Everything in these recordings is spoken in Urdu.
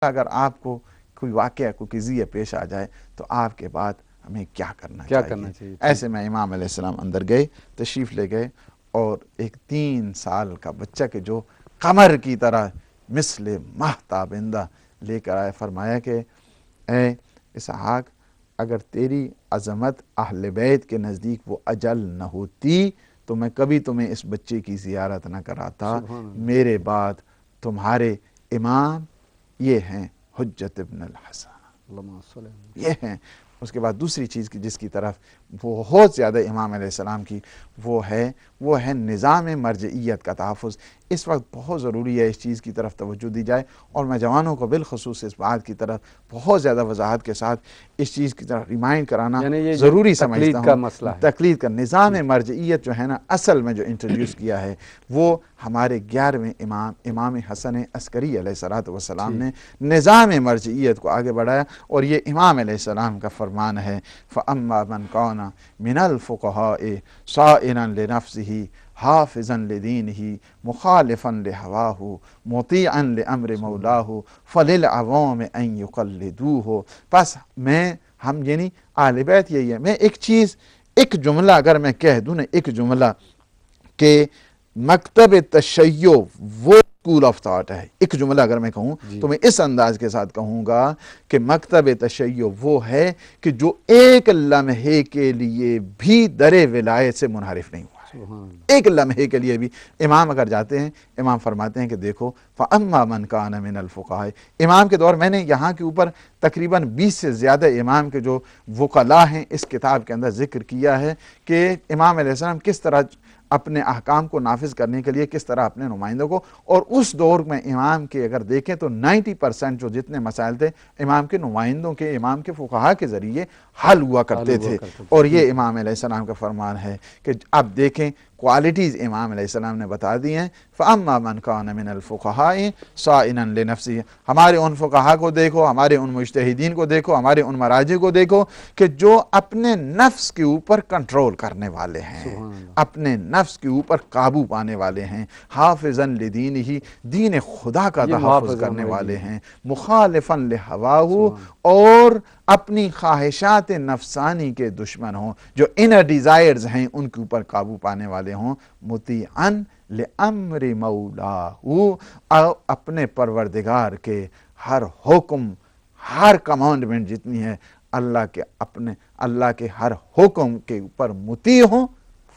اگر آپ کو کوئی واقعہ کوئی قضیہ پیش آ جائے تو آپ کے بعد ہمیں کیا کرنا چاہیے. ایسے میں امام علیہ السلام اندر گئے، تشریف لے گئے، اور ایک 3 سال کا بچہ کہ جو قمر کی طرح مثل ماہتابندہ لے کر آئے، فرمایا کہ اے اسحاق، اگر تیری عظمت اہل بیت کے نزدیک وہ اجل نہ ہوتی تو میں کبھی تمہیں اس بچے کی زیارت نہ کراتا. میرے بعد تمہارے امام یہ ہیں حجت ابن الحسن، یہ ہیں. اس کے بعد دوسری چیز کی جس کی طرف بہت زیادہ امام علیہ السلام کی وہ ہے نظام مرجعیت کا تحفظ. اس وقت بہت ضروری ہے اس چیز کی طرف توجہ دی جائے، اور میں جوانوں کو بالخصوص اس بات کی طرف بہت زیادہ وضاحت کے ساتھ اس چیز کی طرف ریمائنڈ کرانا ضروری سمجھتا ہوں. تقلید کا نظام مرجعیت جو ہے نا، اصل میں جو انٹروڈیوس کیا ہے وہ ہمارے 11ویں امام حسن عسکری علیہ السلام نے نظام مرجعیت کو آگے بڑھایا، اور یہ امام علیہ السلام کا فرمان ہے. فَأَمَّا مَنْ كَانَ مِنَ الْفُقَهَاءِ صَائِرًا لِنَفْسِهِ حافظا لدینہ مخالفا لہواہ مطیعا لامر مولاہ فللعوام ان یقلدوہ. پس ہم یعنی اہل بیت یہی ہے. میں ایک جملہ اگر میں کہہ دوں نا، ایک جملہ کہ مکتب تشیع وہ اسکول آف تھاٹ ہے، ایک جملہ اگر میں کہوں تو میں اس انداز کے ساتھ کہوں گا کہ مکتب تشیع وہ ہے کہ جو ایک لمحے کے لیے بھی در ولایت سے منحرف نہیں ہوا. ایک لمحے کے لیے بھی امام اگر جاتے ہیں، امام فرماتے ہیں کہ دیکھو فَأَمَّا مَنْ كَانَ مِنَ الْفُقَهَاءِ. امام کے دور میں نے یہاں کے اوپر تقریباً 20 سے زیادہ امام کے جو وکلاء ہیں اس کتاب کے اندر ذکر کیا ہے کہ امام علیہ السلام کس طرح اپنے احکام کو نافذ کرنے کے لیے کس طرح اپنے نمائندوں کو، اور اس دور میں امام کے اگر دیکھیں تو 90% جو جتنے مسائل تھے امام کے نمائندوں کے، امام کے فقہاء کے ذریعے حل ہوا کرتے تھے. اور یہ امام علیہ السلام کا فرمان ہے کہ اب دیکھیں کوالٹیز امام علیہ السلام نے بتا دی ہیں. فَأَمَّا مَنْ كَانَ مِنَ الْفُقَهَاءِ صَائِنًا لِنَفْسِهِ. ہمارے ان فقہاء کو دیکھو، ہمارے ان مجتہدین کو دیکھو، ہمارے ان مراجع کو دیکھو کہ جو اپنے نفس کے اوپر کنٹرول کرنے والے ہیں، اپنے نفس کے اوپر قابو پانے والے ہیں، حافظاً لدینہ دین خدا کا تحفظ کرنے والے ہیں، مخالفاً لہواہ اور اپنی خواہشات نفسانی کے دشمن ہوں، جو انر ڈیزائرز ہیں ان کے اوپر قابو پانے والے ہوں، مطیعاً لامر مولاہ، اپنے پروردگار کے ہر حکم، ہر کمانڈمنٹ جتنی ہے اللہ کے ہر حکم کے اوپر مطیع ہوں.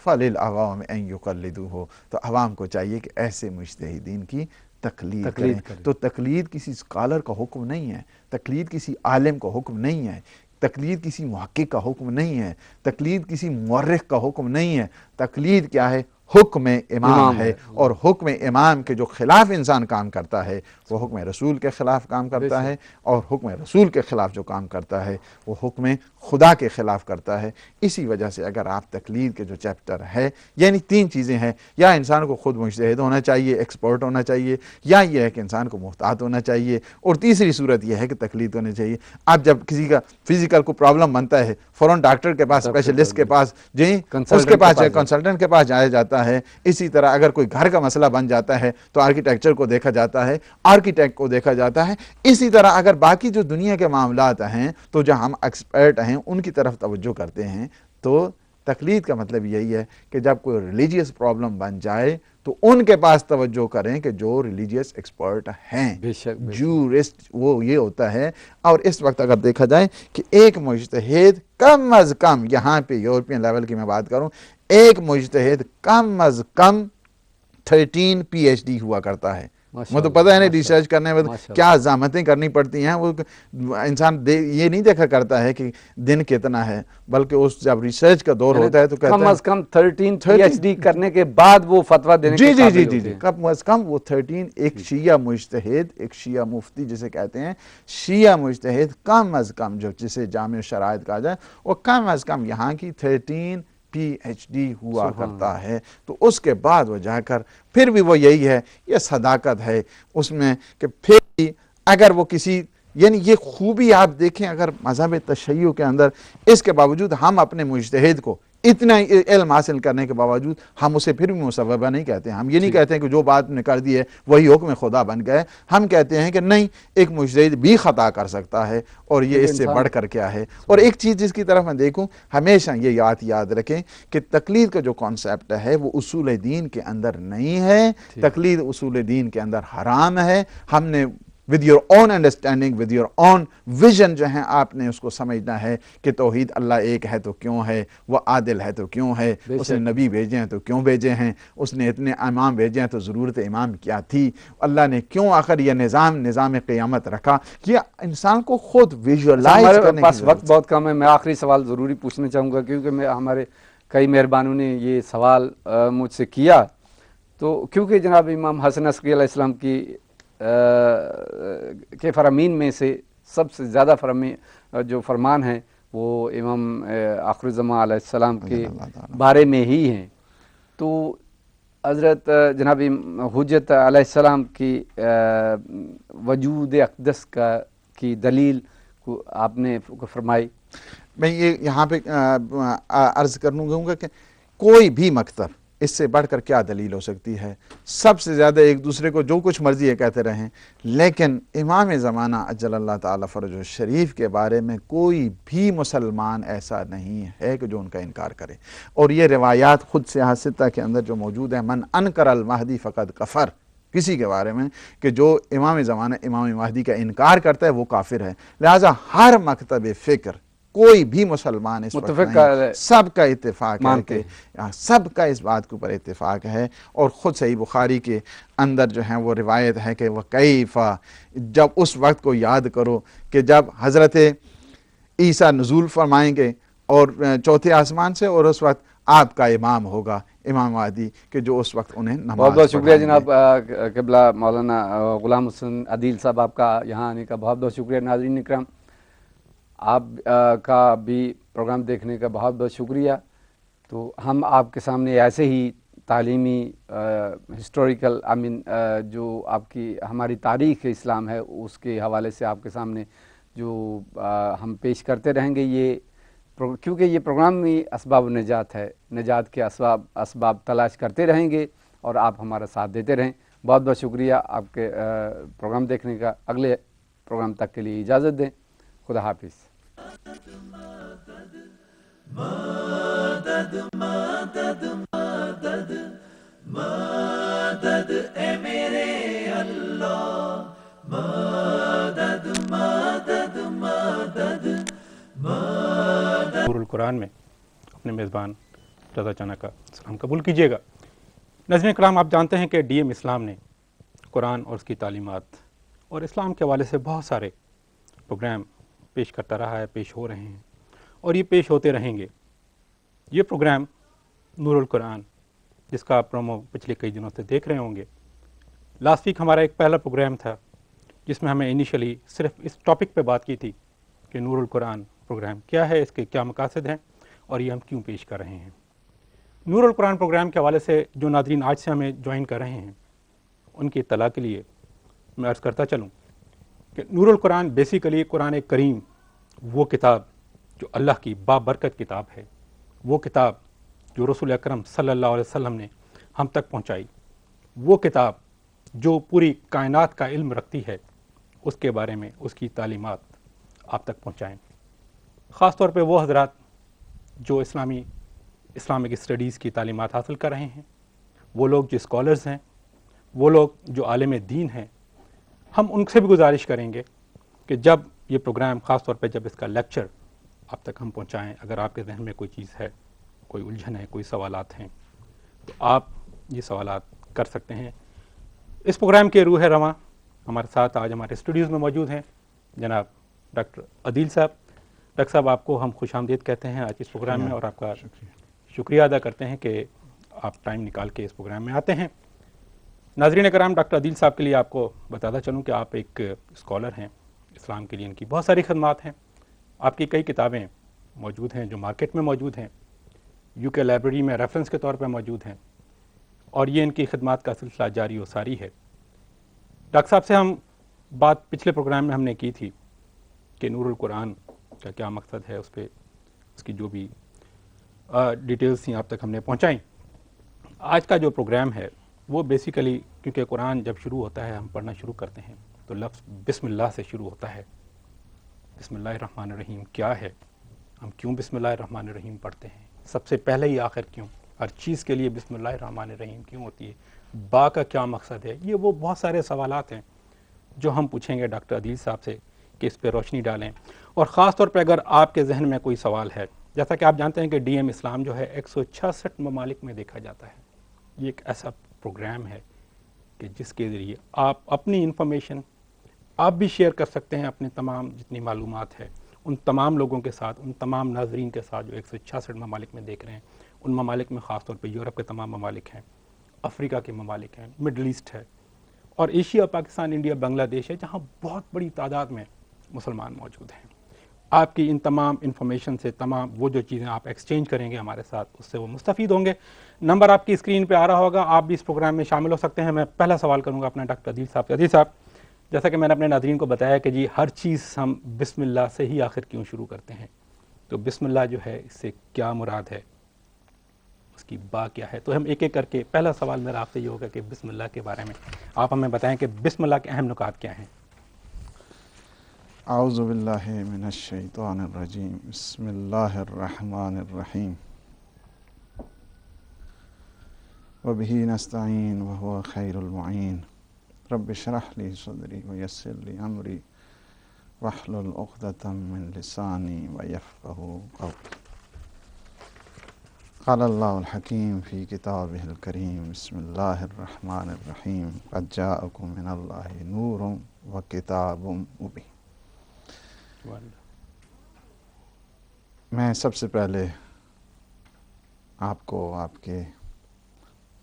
فَلِلْعَوَامِ أَن يُقَلِّدُوهُ. تو عوام کو چاہیے کہ ایسے مجتہدین کی تقلید کریں. تو تقلید کسی اسکالر کا حکم نہیں ہے، تقلید کسی عالم کا حکم نہیں ہے، تقلید کسی محقق کا حکم نہیں ہے، تقلید کسی مورخ کا حکم نہیں ہے. تقلید کیا ہے؟ حکم امام ہے. اور حکم امام کے جو خلاف انسان کام کرتا ہے وہ حکم رسول کے خلاف کام کرتا ہے، اور حکم رسول کے خلاف جو کام کرتا ہے وہ حکم خدا کے خلاف کرتا ہے. اسی وجہ سے اگر آپ تقلید کے جو چیپٹر ہے، یعنی 3 چیزیں ہیں، یا انسان کو خود مجتہد ہونا چاہیے، ایکسپرٹ ہونا چاہیے، یا یہ ہے کہ انسان کو محتاط ہونا چاہیے، اور تیسری صورت یہ ہے کہ تقلید ہونی چاہیے. اب جب کسی کا فزیکل کو پرابلم بنتا ہے فوراً ڈاکٹر کے پاس، اسپیشلسٹ کے پاس، اس کے پاس کنسلٹنٹ کے پاس جایا جاتا ہے. اسی طرح اگر کوئی گھر کا مسئلہ بن جاتا ہے تو آرکیٹیکچر کو دیکھا جاتا ہے، آرکیٹیکٹ کو دیکھا جاتا ہے. اسی طرح اگر باقی جو دنیا کے معاملات ہیں تو جو ہم ایکسپرٹ ہیں ان کی طرف توجہ کرتے ہیں. تو تقلید کا مطلب یہی ہے کہ جب کوئی ریلیجیس پرابلم بن جائے تو ان کے پاس توجہ کریں کہ جو ریلیجیس ایکسپرٹ ہیں، جورسٹ وہ یہ ہوتا ہے. اور اس وقت اگر دیکھا جائے کہ ایک مجتہد کم از کم، یہاں پہ یورپین لیول کی میں بات کروں، ایک مجتہد کم از کم 13 PhD ہوا کرتا ہے. مجھے تو پتہ ہے نہیں ریسرچ کرنے میں کیا زحمتیں کرنی پڑتی ہیں. وہ انسان یہ نہیں دیکھا کرتا ہے کہ دن کتنا ہے، بلکہ اس جب ریسرچ کا دور ہوتا ہے تو کہتا ہے کم از کم 13 PhD کرنے کے بعد وہ فتویٰ دینے کے قابل ہوتے ہیں. کم از کم وہ 13. ایک شیعہ مجتہد، ایک شیعہ مفتی جسے کہتے ہیں، شیعہ مجتہد کم از کم جو جسے جامع شرائط کہا جائے، وہ کم از کم یہاں کی 13 PhD ہوا کرتا ہے. تو اس کے بعد وہ جا کر پھر بھی وہ یہی ہے، یہ صداقت ہے اس میں کہ پھر بھی اگر وہ کسی، یعنی یہ خوبی آپ دیکھیں اگر مذہب تشیع کے اندر، اس کے باوجود ہم اپنے مجتہد کو اتنا علم حاصل کرنے کے باوجود ہم اسے پھر بھی مسببہ نہیں کہتے ہیں. ہم یہ نہیں کہتے ہیں کہ جو بات نے کر دی ہے وہی حکم خدا بن گئے. ہم کہتے ہیں کہ نہیں، ایک مجتہد بھی خطا کر سکتا ہے اور یہ اس سے بڑھ کر کیا ہے. اور ایک چیز جس کی طرف میں دیکھوں، ہمیشہ یہ یاد رکھیں کہ تقلید کا جو کانسیپٹ ہے وہ اصول دین کے اندر نہیں ہے. تقلید اصول دین کے اندر حرام ہے. ہم نے with your own understanding, with your own vision جو ہیں آپ نے اس کو سمجھنا ہے کہ توحید اللہ ایک ہے تو کیوں ہے، وہ عادل ہے تو کیوں ہے، اس نے نبی بھیجے ہیں تو کیوں بھیجے ہیں، اس نے اتنے امام بھیجے ہیں تو ضرورت امام کیا تھی، اللہ نے کیوں آخر یہ نظام قیامت رکھا. یہ انسان کو خود ویژولائز کرنے کی ہمارے پاس ضرورت وقت بہت کم ہے. میں آخری سوال ضروری پوچھنا چاہوں گا کیونکہ ہمارے کئی مہربانوں نے یہ سوال مجھ سے کیا. تو کیونکہ جناب امام حسن عسکری علیہ السلام کے فرامین میں سے سب سے زیادہ جو فرمان ہیں وہ امام آخر الزمان علیہ السلام کے بارے میں ہی ہیں. تو حضرت جناب حجت علیہ السلام کی وجود اقدس کی دلیل کو آپ نے فرمائی. میں یہ یہاں پہ عرض کروں گا کہ کوئی بھی مکتب اس سے بڑھ کر کیا دلیل ہو سکتی ہے. سب سے زیادہ ایک دوسرے کو جو کچھ مرضی ہے کہتے رہیں، لیکن امام زمانہ اجل اللہ تعالیٰ فرجہ شریف کے بارے میں کوئی بھی مسلمان ایسا نہیں ہے کہ جو ان کا انکار کرے. اور یہ روایات خود سیاہ ستہ کے اندر جو موجود ہیں، من انکر المہدی فقد کفر، کسی کے بارے میں کہ جو امام زمانہ امام مہدی کا انکار کرتا ہے وہ کافر ہے. لہٰذا ہر مکتب فکر کوئی بھی مسلمان اس وقت نہیں، سب کا اتفاق ہے کہ سب کا اس بات کے اوپر اتفاق ہے. اور خود صحیح بخاری کے اندر جو ہے وہ روایت ہے کہ وَكَيْفَ، جب اس وقت کو یاد کرو کہ جب حضرت عیسیٰ نزول فرمائیں گے اور چوتھے آسمان سے، اور اس وقت آپ کا امام ہوگا امام مہدی کہ جو اس وقت انہیں نماز بہت بہت شکریہ پڑھائیں گے. جناب قبلہ مولانا غلام حسن عدیل صاحب، آپ کا یہاں آنے کا بہت بہت شکریہ. ناظرین اکرام، آپ کا بھی پروگرام دیکھنے کا بہت بہت شکریہ. تو ہم آپ کے سامنے ایسے ہی تعلیمی ہسٹوریکل جو آپ کی ہماری تاریخ اسلام ہے اس کے حوالے سے آپ کے سامنے جو ہم پیش کرتے رہیں گے. یہ کیونکہ یہ پروگرام ہی اسباب نجات ہے، نجات کے اسباب تلاش کرتے رہیں گے اور آپ ہمارا ساتھ دیتے رہیں. بہت بہت شکریہ آپ کے پروگرام دیکھنے کا. اگلے پروگرام تک کے لیے اجازت دیں. خدا حافظ. مدد مدد مدد مدد اے میرے اللہ، مدد مدد مدد مدد. نور القرآن میں اپنے میزبان رضا چانا کا سلام قبول کیجیے گا. ناظرین کرام، آپ جانتے ہیں کہ ڈی ایم اسلام نے قرآن اور اس کی تعلیمات اور اسلام کے حوالے سے بہت سارے پروگرام پیش کرتا رہا ہے، پیش ہو رہے ہیں اور یہ پیش ہوتے رہیں گے. یہ پروگرام نور القرآن، جس کا آپ پرومو پچھلے کئی دنوں سے دیکھ رہے ہوں گے، لاسٹ ویک ہمارا ایک پہلا پروگرام تھا جس میں ہمیں انیشلی صرف اس ٹاپک پہ بات کی تھی کہ نور القرآن پروگرام کیا ہے، اس کے کیا مقاصد ہیں اور یہ ہم کیوں پیش کر رہے ہیں. نور القرآن پروگرام کے حوالے سے جو ناظرین آج سے ہمیں جوائن کر رہے ہیں ان کی اطلاع کے لیے میں عرض کرتا چلوں کہ نور القرآن بیسیکلی قرآن کریم، وہ کتاب جو اللہ کی بابرکت کتاب ہے، وہ کتاب جو رسول اکرم صلی اللہ علیہ وسلم نے ہم تک پہنچائی، وہ کتاب جو پوری کائنات کا علم رکھتی ہے، اس کے بارے میں اس کی تعلیمات آپ تک پہنچائیں. خاص طور پہ وہ حضرات جو اسلامک اسٹڈیز کی تعلیمات حاصل کر رہے ہیں، وہ لوگ جو اسکالرز ہیں، وہ لوگ جو عالم دین ہیں، ہم ان سے بھی گزارش کریں گے کہ جب یہ پروگرام، خاص طور پہ جب اس کا لیکچر آپ تک ہم پہنچائیں، اگر آپ کے ذہن میں کوئی چیز ہے، کوئی الجھن ہے، کوئی سوالات ہیں، تو آپ یہ سوالات کر سکتے ہیں. اس پروگرام کے روح رواں ہمارے ساتھ آج ہمارے اسٹوڈیوز میں موجود ہیں جناب ڈاکٹر عدیل صاحب. ڈاکٹر صاحب، آپ کو ہم خوش آمدید کہتے ہیں آج اس پروگرام میں اور آپ کا شکریہ ادا کرتے ہیں کہ آپ ٹائم نکال کے اس پروگرام میں آتے ہیں. ناظرین کرام، ڈاکٹر عدیل صاحب کے لیے آپ کو بتاتا چلوں کہ آپ ایک اسکالر ہیں. اسلام کے لیے ان کی بہت ساری خدمات ہیں. آپ کی کئی کتابیں موجود ہیں جو مارکیٹ میں موجود ہیں، یو کے لائبریری میں ریفرنس کے طور پہ موجود ہیں، اور یہ ان کی خدمات کا سلسلہ جاری و ساری ہے. ڈاکٹر صاحب سے ہم بات پچھلے پروگرام میں ہم نے کی تھی کہ نور القرآن کا کیا مقصد ہے، اس پہ اس کی جو بھی ڈیٹیلز تھیں آپ تک ہم نے پہنچائیں۔ آج کا جو پروگرام ہے وہ بیسیکلی، کیونکہ قرآن جب شروع ہوتا ہے، ہم پڑھنا شروع کرتے ہیں تو لفظ بسم اللہ سے شروع ہوتا ہے۔ بسم اللہ الرحمن الرحیم کیا ہے؟ ہم کیوں بسم اللہ الرحمن الرحیم پڑھتے ہیں؟ سب سے پہلے ہی آخر کیوں؟ ہر چیز کے لیے بسم اللہ الرحمن الرحیم کیوں ہوتی ہے؟ با کا کیا مقصد ہے؟ یہ وہ بہت سارے سوالات ہیں جو ہم پوچھیں گے ڈاکٹر عدیل صاحب سے کہ اس پہ روشنی ڈالیں۔ اور خاص طور پہ اگر آپ کے ذہن میں کوئی سوال ہے، جیسا کہ آپ جانتے ہیں کہ ڈی ایم اسلام جو ہے 166 ممالک میں دیکھا جاتا ہے۔ یہ ایک ایسا پروگرام ہے کہ جس کے ذریعے آپ اپنی انفارمیشن آپ بھی شیئر کر سکتے ہیں، اپنے تمام جتنی معلومات ہے ان تمام لوگوں کے ساتھ، ان تمام ناظرین کے ساتھ جو 166 ممالک میں دیکھ رہے ہیں۔ ان ممالک میں خاص طور پہ یورپ کے تمام ممالک ہیں، افریقہ کے ممالک ہیں، مڈل ایسٹ ہے، اور ایشیا، پاکستان، انڈیا، بنگلہ دیش ہے، جہاں بہت بڑی تعداد میں مسلمان موجود ہیں۔ آپ کی ان تمام انفارمیشن سے، تمام وہ جو چیزیں آپ ایکسچینج کریں گے ہمارے ساتھ، اس سے وہ مستفید ہوں گے۔ نمبر آپ کی اسکرین پہ آ رہا ہوگا، آپ بھی اس پروگرام میں شامل ہو سکتے ہیں۔ میں پہلا سوال کروں گا اپنا ڈاکٹر عدیل صاحب سے۔ عدیل صاحب، جیسا کہ میں نے اپنے ناظرین کو بتایا کہ جی ہر چیز ہم بسم اللہ سے ہی آخر کیوں شروع کرتے ہیں، تو بسم اللہ جو ہے اس سے کیا مراد ہے، اس کی با کیا ہے؟ تو ہم ایک ایک کر کے، پہلا سوال میرا آپ سے یہ ہوگا کہ بسم اللہ کے بارے میں آپ ہمیں بتائیں کہ بسم اللہ کے اہم نکات کیا ہیں۔ اعوذ باللہ من الشیطان الرجیم، بسم اللہ الرحمن الرحیم، وبہ نستعین وہو خیر المعین، رب اشرح لی صدری ویسر لی امری واحلل عقدۃ من لسانی ویفقہوا قولی۔ قال اللہ الحکیم فی کتابہ الکریم، بسم اللہ الرحمن الرحیم، قد جاءکم من اللہ نور وکتاب مبین۔ میں سب سے پہلے آپ کو، آپ کے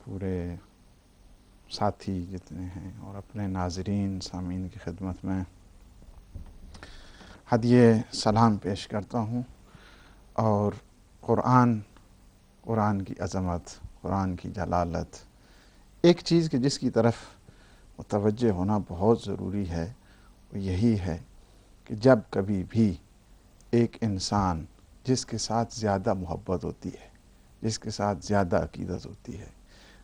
پورے ساتھی جتنے ہیں اور اپنے ناظرین سامعین کی خدمت میں ہدیہ سلام پیش کرتا ہوں، اور قرآن کی عظمت، قرآن کی جلالت، ایک چیز کہ جس کی طرف متوجہ ہونا بہت ضروری ہے، وہ یہی ہے کہ جب کبھی بھی ایک انسان جس کے ساتھ زیادہ محبت ہوتی ہے، جس کے ساتھ زیادہ عقیدت ہوتی ہے،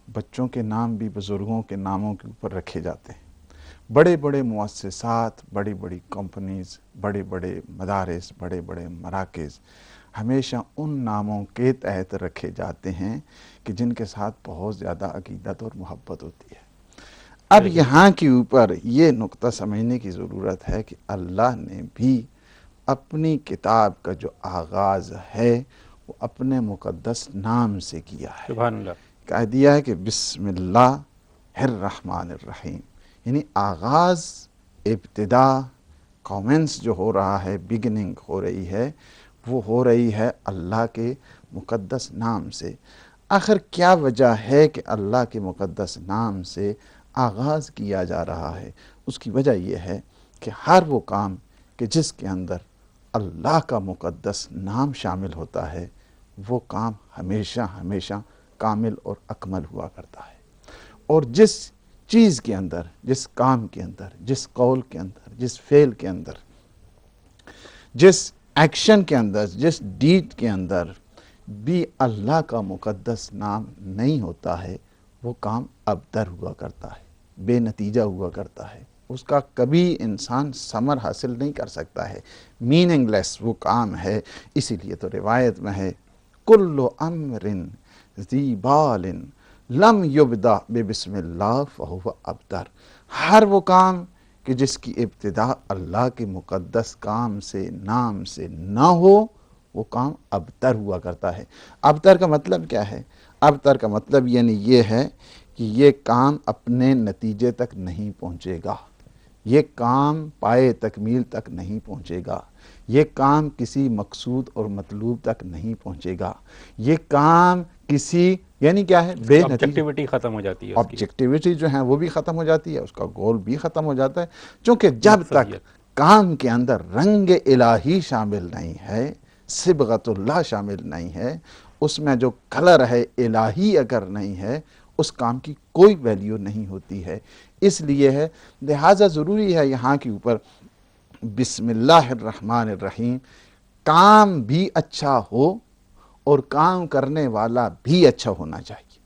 بچوں کے نام بھی بزرگوں کے ناموں کے اوپر رکھے جاتے ہیں، بڑے بڑے مؤسسات، بڑی بڑی کمپنیز، بڑے بڑے مدارس، بڑے بڑے مراکز ہمیشہ ان ناموں کے تحت رکھے جاتے ہیں کہ جن کے ساتھ بہت زیادہ عقیدت اور محبت ہوتی ہے۔ اب یہاں کے اوپر یہ نقطہ سمجھنے کی ضرورت ہے کہ اللہ نے بھی اپنی کتاب کا جو آغاز ہے وہ اپنے مقدس نام سے کیا ہے۔ سبحان اللہ۔ کہہ دیا ہے کہ بسم اللہ الرحمن الرحیم، یعنی آغاز، ابتدا، کومنس جو ہو رہا ہے، بگننگ ہو رہی ہے، وہ ہو رہی ہے اللہ کے مقدس نام سے۔ آخر کیا وجہ ہے کہ اللہ کے مقدس نام سے آغاز کیا جا رہا ہے؟ اس کی وجہ یہ ہے کہ ہر وہ کام کہ جس کے اندر اللہ کا مقدس نام شامل ہوتا ہے، وہ کام ہمیشہ ہمیشہ کامل اور اکمل ہوا کرتا ہے۔ اور جس چیز کے اندر، جس کام کے اندر، جس قول کے اندر، جس فعل کے اندر، جس ایکشن کے اندر، جس ڈیڈ کے اندر بھی اللہ کا مقدس نام نہیں ہوتا ہے، وہ کام ابتر ہوا کرتا ہے، بے نتیجہ ہوا کرتا ہے، اس کا کبھی انسان ثمر حاصل نہیں کر سکتا ہے، میننگ لیس وہ کام ہے۔ اسی لیے تو روایت میں ہے کل امر ذی بال لم یبدأ ببسم اللہ فہو ابتر، ہر وہ کام کہ جس کی ابتدا اللہ کے مقدس کام سے، نام سے نہ ہو، وہ کام ابتر ہوا کرتا ہے۔ ابتر کا مطلب کیا ہے؟ ابتر کا مطلب یعنی یہ ہے کہ یہ کام اپنے نتیجے تک نہیں پہنچے گا، یہ کام پائے تکمیل تک نہیں پہنچے گا، یہ کام کسی مقصود اور مطلوب تک نہیں پہنچے گا، یہ کام کسی، یعنی کیا ہے، بے نتیجہ، آبجیکٹیوٹی ختم ہو جاتی ہے، آبجیکٹیوٹی جو ہے وہ بھی ختم ہو جاتی ہے، اس کا گول بھی ختم ہو جاتا ہے، چونکہ جب تک کام کے اندر رنگ الہی شامل نہیں ہے، صبغت اللہ شامل نہیں ہے، اس میں جو کلر ہے الہی اگر نہیں ہے، اس کام کی کوئی ویلیو نہیں ہوتی ہے۔ اس لیے ہے، لہٰذا ضروری ہے یہاں کے اوپر بسم اللہ الرحمن الرحیم، کام بھی اچھا ہو اور کام کرنے والا بھی اچھا ہونا چاہیے.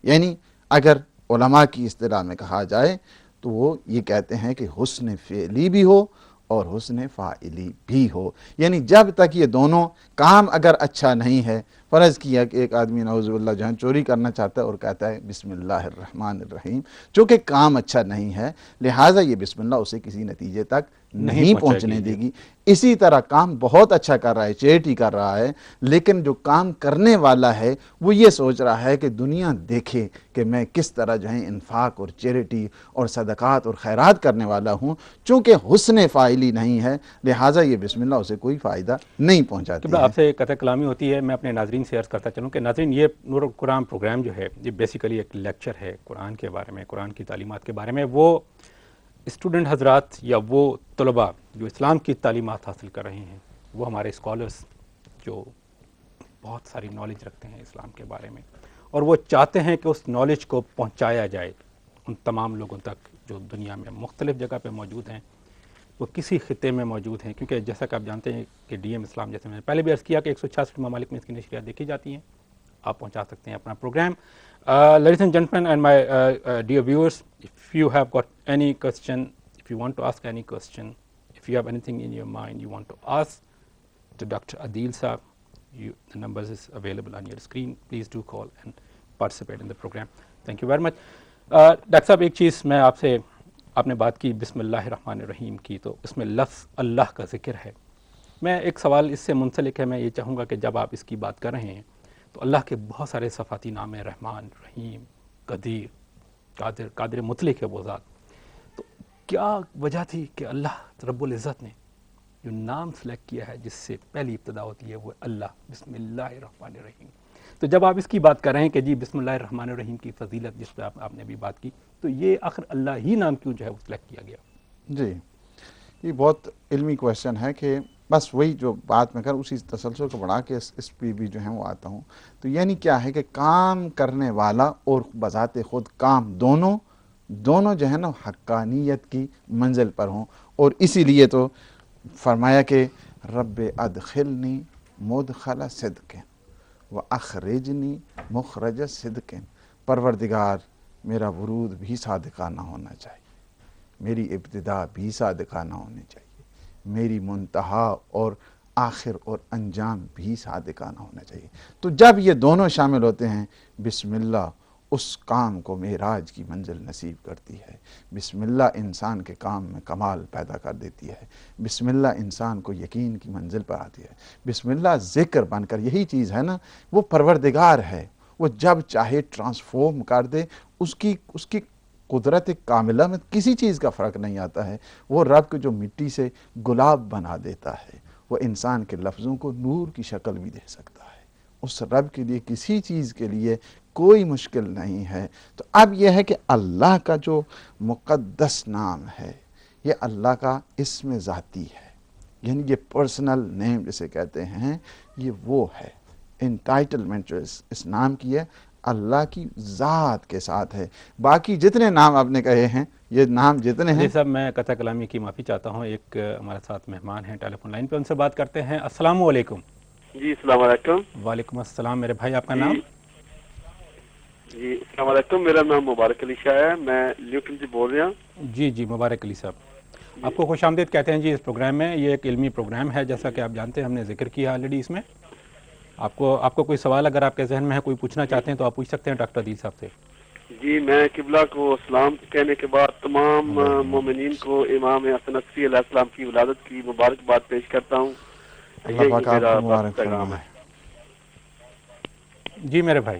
یعنی اگر علماء کی اصطلاح میں کہا جائے تو وہ یہ کہتے ہیں کہ حسن فعلی بھی ہو اور حسن فاعلی بھی ہو. یعنی جب تک یہ دونوں کام اگر اچھا نہیں ہے، فرض کیا کہ ایک آدمی نعوذ باللہ جہاں چوری کرنا چاہتا ہے اور کہتا ہے بسم اللہ الرحمن الرحیم، چونکہ کام اچھا نہیں ہے لہٰذا یہ بسم اللہ اسے کسی نتیجے تک نہیں پہنچنے دے گی. اسی طرح کام بہت اچھا کر رہا ہے، چیریٹی کر رہا ہے، لیکن جو کام کرنے والا ہے وہ یہ سوچ رہا ہے کہ دنیا دیکھے کہ میں کس طرح جو ہے انفاق اور چیریٹی اور صدقات اور خیرات کرنے والا ہوں، چونکہ حسن فاعلی نہیں ہے لہٰذا یہ بسم اللہ اسے کوئی فائدہ نہیں پہنچاتی ہے. آپ سے قطع کلامی ہوتی ہے. میں اپنے ناظرین سے عرض کرتا چلوں کہ ناظرین، یہ نور القرآن پروگرام جو ہے یہ بیسیکلی ایک لیکچر ہے قرآن کے بارے میں، قرآن کی تعلیمات کے بارے میں. وہ اسٹوڈنٹ حضرات یا وہ طلباء جو اسلام کی تعلیمات حاصل کر رہے ہیں، وہ ہمارے اسکالرس جو بہت ساری نالج رکھتے ہیں اسلام کے بارے میں، اور وہ چاہتے ہیں کہ اس نالج کو پہنچایا جائے ان تمام لوگوں تک جو دنیا میں مختلف جگہ پہ موجود ہیں، وہ کسی خطے میں موجود ہیں. کیونکہ جیسا کہ آپ جانتے ہیں کہ ڈی ایم اسلام، جیسے میں نے پہلے بھی عرض کیا کہ 166 ممالک میں اس کی نشریات دیکھی جاتی ہیں. آپ پہنچا سکتے ہیں اپنا programme. Ladies and gentlemen and my dear viewers, if you have got any question, if you want to ask any question, if you have anything in your mind you want to ask to doctor Adeel sahab, the numbers is available on your screen. Please do call and participate in the program. Thank you very much. Doctor صاحب، ایک چیز میں آپ نے بات کی بسم اللہ الرحمن الرحیم کی، تو اس میں لفظ اللہ کا ذکر ہے. میں ایک سوال اس سے منسلک ہے، میں یہ چاہوں گا کہ جب آپ اس کی بات کر رہے ہیں تو اللہ کے بہت سارے صفاتی نام ہیں، رحمان، رحیم، قدیر، قادر مطلق ہے وہ ذات. تو کیا وجہ تھی کہ اللہ رب العزت نے جو نام سلیکٹ کیا ہے جس سے پہلی ابتدا ہوتی ہے وہ اللہ، بسم اللہ الرحمن الرحیم؟ تو جب آپ اس کی بات کر رہے ہیں کہ جی بسم اللہ الرحمن الرحیم کی فضیلت جس پہ آپ نے ابھی بات کی، تو یہ آخر اللہ ہی نام کیوں جو ہے وہ سلیکٹ کیا گیا؟ جی، یہ بہت علمی کویشچن ہے کہ بس وہی جو بات میں کر اسی تسلسل کو بڑھا کے اس پہ بھی جو ہے وہ آتا ہوں. تو یعنی کیا ہے کہ کام کرنے والا اور بذات خود کام دونوں جو ہے نا حقانیت کی منزل پر ہوں. اور اسی لیے تو فرمایا کہ رب ادخلنی مدخل صدق و اخرجنی مخرج صدق. پروردگار میرا ورود بھی صادقانہ ہونا چاہیے، میری ابتدا بھی صادقانہ ہونی چاہیے، میری منتہا اور آخر اور انجام بھی صادقانہ ہونا چاہیے. تو جب یہ دونوں شامل ہوتے ہیں، بسم اللہ اس کام کو معراج کی منزل نصیب کرتی ہے. بسم اللہ انسان کے کام میں کمال پیدا کر دیتی ہے. بسم اللہ انسان کو یقین کی منزل پر آتی ہے. بسم اللہ ذکر بن کر، یہی چیز ہے نا، وہ پروردگار ہے، وہ جب چاہے ٹرانسفارم کر دے. اس کی قدرت کاملہ میں کسی چیز کا فرق نہیں آتا ہے. وہ رب کو جو مٹی سے گلاب بنا دیتا ہے، وہ انسان کے لفظوں کو نور کی شکل بھی دے سکتا ہے. اس رب کے لیے کسی چیز کے لیے کوئی مشکل نہیں ہے. تو اب یہ ہے کہ اللہ کا جو مقدس نام ہے یہ اللہ کا اسم ذاتی ہے، یعنی یہ پرسنل نیم جسے کہتے ہیں، یہ وہ ہے انٹائٹلمنٹ جو اس نام کی ہے اللہ کی ذات کے ساتھ ہے. باقی جتنے نام آپ نے کہے ہیں، یہ نام جتنے ہیں. جی صاحب، میں قطع کلامی کی معافی چاہتا ہوں. ایک ہمارے ساتھ مہمان ہیں ٹیلی فون لائن پہ، ان سے بات کرتے ہیں. السلام علیکم. جی السلام علیکم. وعلیکم السلام. میرے بھائی آپ کا نام؟ جی السلام علیکم، میرا نام مبارک علی شاہ ہے، میں لیوٹن سے بول رہا ہوں. جی مبارک علی صاحب، آپ کو خوش آمدید کہتے ہیں جی اس پروگرام میں. یہ ایک علمی پروگرام ہے جیسا کہ آپ جانتے ہیں، ہم نے ذکر کیا آلریڈی اس میں. آپ کو کوئی سوال اگر آپ کے ذہن میں ہے، کوئی پوچھنا چاہتے ہیں تو آپ پوچھ سکتے ہیں ڈاکٹر عدیل صاحب سے. جی میں قبلہ کو سلام کہنے کے بعد تمام مومنین کو امام حسن عسکری علیہ السلام کی ولادت کی مبارکباد پیش کرتا ہوں. اللہ پاک آپ کو مبارک پیغام فرمائے. جی میرے بھائی.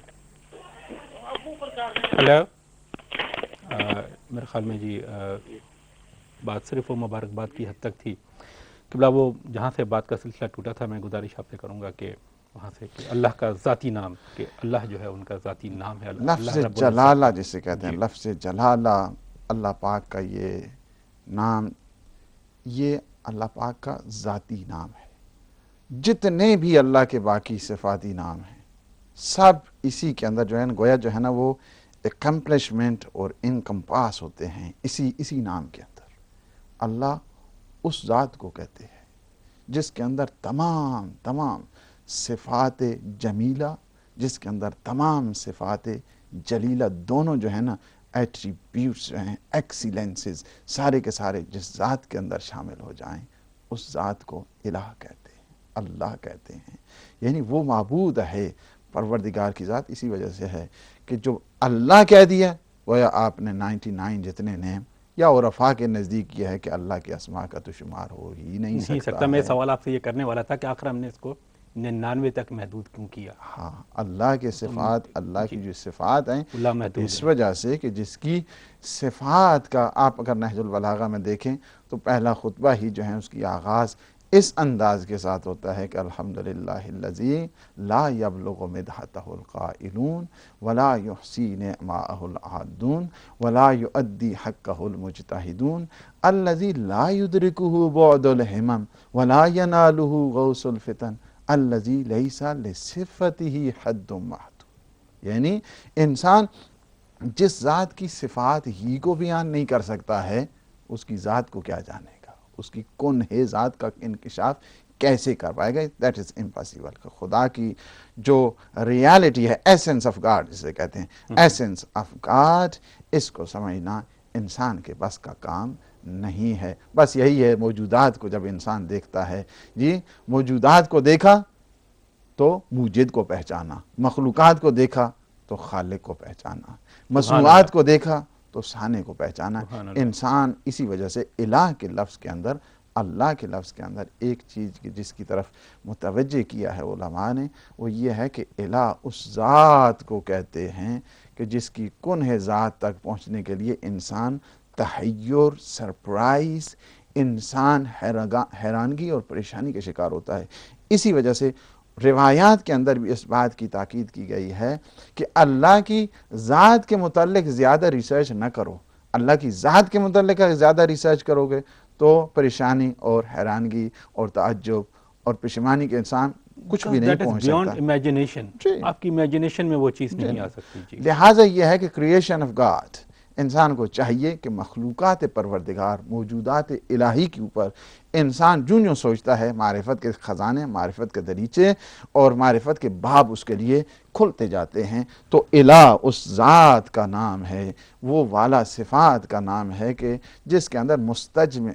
ہیلو. میرے خیال میں جی بات صرف وہ مبارکباد کی حد تک تھی. قبلہ وہ جہاں سے بات کا سلسلہ ٹوٹا تھا، میں گزارش آپ سے کروں گا کہ وہاں سے کہ اللہ کا ذاتی نام، کہ اللہ جو ہے ان کا ذاتی نام ہے. لفظ جلالہ جسے کہتے ہیں، لفظ جلالہ اللہ پاک کا یہ نام، یہ اللہ پاک کا ذاتی نام ہے. جتنے بھی اللہ کے باقی صفاتی نام ہیں سب اسی کے اندر جو ہے گویا جو ہے نا وہ اکمپلشمنٹ اور انکمپاس ہوتے ہیں اسی نام کے اندر. اللہ اس ذات کو کہتے ہیں جس کے اندر تمام صفات جمیلہ جس کے اندر تمام صفات جلیلہ دونوں جو ہیں نا ایٹریبیوٹس جو ہیں ایکسیلنسز سارے کے سارے جس ذات کے اندر شامل ہو جائیں اس ذات کو الہ کہتے ہیں، اللہ کہتے ہیں، یعنی وہ معبود ہے پروردگار کی ذات. اسی وجہ سے ہے کہ جو اللہ کہہ دیا گویا آپ نے 99 جتنے نیم یا عرفاء کے نزدیک یہ ہے کہ اللہ کے اسماء کا تو شمار ہو ہی نہیں سکتا. میں سوال آپ سے یہ کرنے والا تھا کہ آخر ہم نے اس کو 99 تک محدود کیوں کیا؟ ہاں، اللہ کے صفات، اللہ کی جو صفات ہیں اللہ محدود اس وجہ سے کہ جس کی صفات کا آپ اگر نہج البلاغہ میں دیکھیں تو پہلا خطبہ ہی جو ہے اس کی آغاز اس انداز کے ساتھ ہوتا ہے کہ الحمدللہ الذی لا یبلغ مدحتہ القائلون ولا یحصی نعماءہ العادون ولا یؤدی حقہ المجتہدون الذی لا یدرکہ بعد الہمم ولا ینالہ غوث الفتن الذی لیس لصفتہ حد محدود. یعنی انسان جس ذات کی صفات ہی کو بیان نہیں کر سکتا ہے اس کی ذات کو کیا جانے گا، اس کی کن ہے ذات کا انکشاف کیسے کر پائے گا؟ That is impossible. خدا کی جو ریالٹی ہے، ایسنس آف گاڈ جسے کہتے ہیں، ایسنس آف گاڈ، اس کو سمجھنا انسان کے بس کا کام نہیں ہے. بس یہی ہے موجودات کو جب انسان دیکھتا ہے، جی موجودات کو دیکھا تو موجد کو پہچانا، مخلوقات کو دیکھا تو خالق کو پہچانا، مصنوعات کو دیکھا تو صانع کو پہچانا. انسان اسی وجہ سے الہ کے لفظ کے اندر، اللہ کے لفظ کے اندر ایک چیز کی جس کی طرف متوجہ کیا ہے علماء نے، وہ یہ ہے کہ الہ اس ذات کو کہتے ہیں کہ جس کی کنہ ذات تک پہنچنے کے لیے انسان تحیر، سرپرائز، انسان حیرانگی اور پریشانی کا شکار ہوتا ہے. اسی وجہ سے روایات کے اندر بھی اس بات کی تاکید کی گئی ہے کہ اللہ کی ذات کے متعلق زیادہ ریسرچ نہ کرو. اللہ کی ذات کے متعلق اگر زیادہ ریسرچ کرو گے تو پریشانی اور حیرانگی اور تعجب اور پشیمانی کے انسان کچھ بھی نہیں پہنچ سکتا. امیجنیشن، آپ کی امیجنیشن میں وہ چیز نہیں آ سکتی. لہٰذا یہ ہے کہ کریشن آف گاڈ، انسان کو چاہیے کہ مخلوقات پروردگار، موجودات الہی کے اوپر انسان جوں سوچتا ہے، معرفت کے خزانے، معرفت کے دریچے اور معرفت کے باب اس کے لیے کھلتے جاتے ہیں. تو الہ اس ذات کا نام ہے، وہ والا صفات کا نام ہے کہ جس کے اندر مستجمع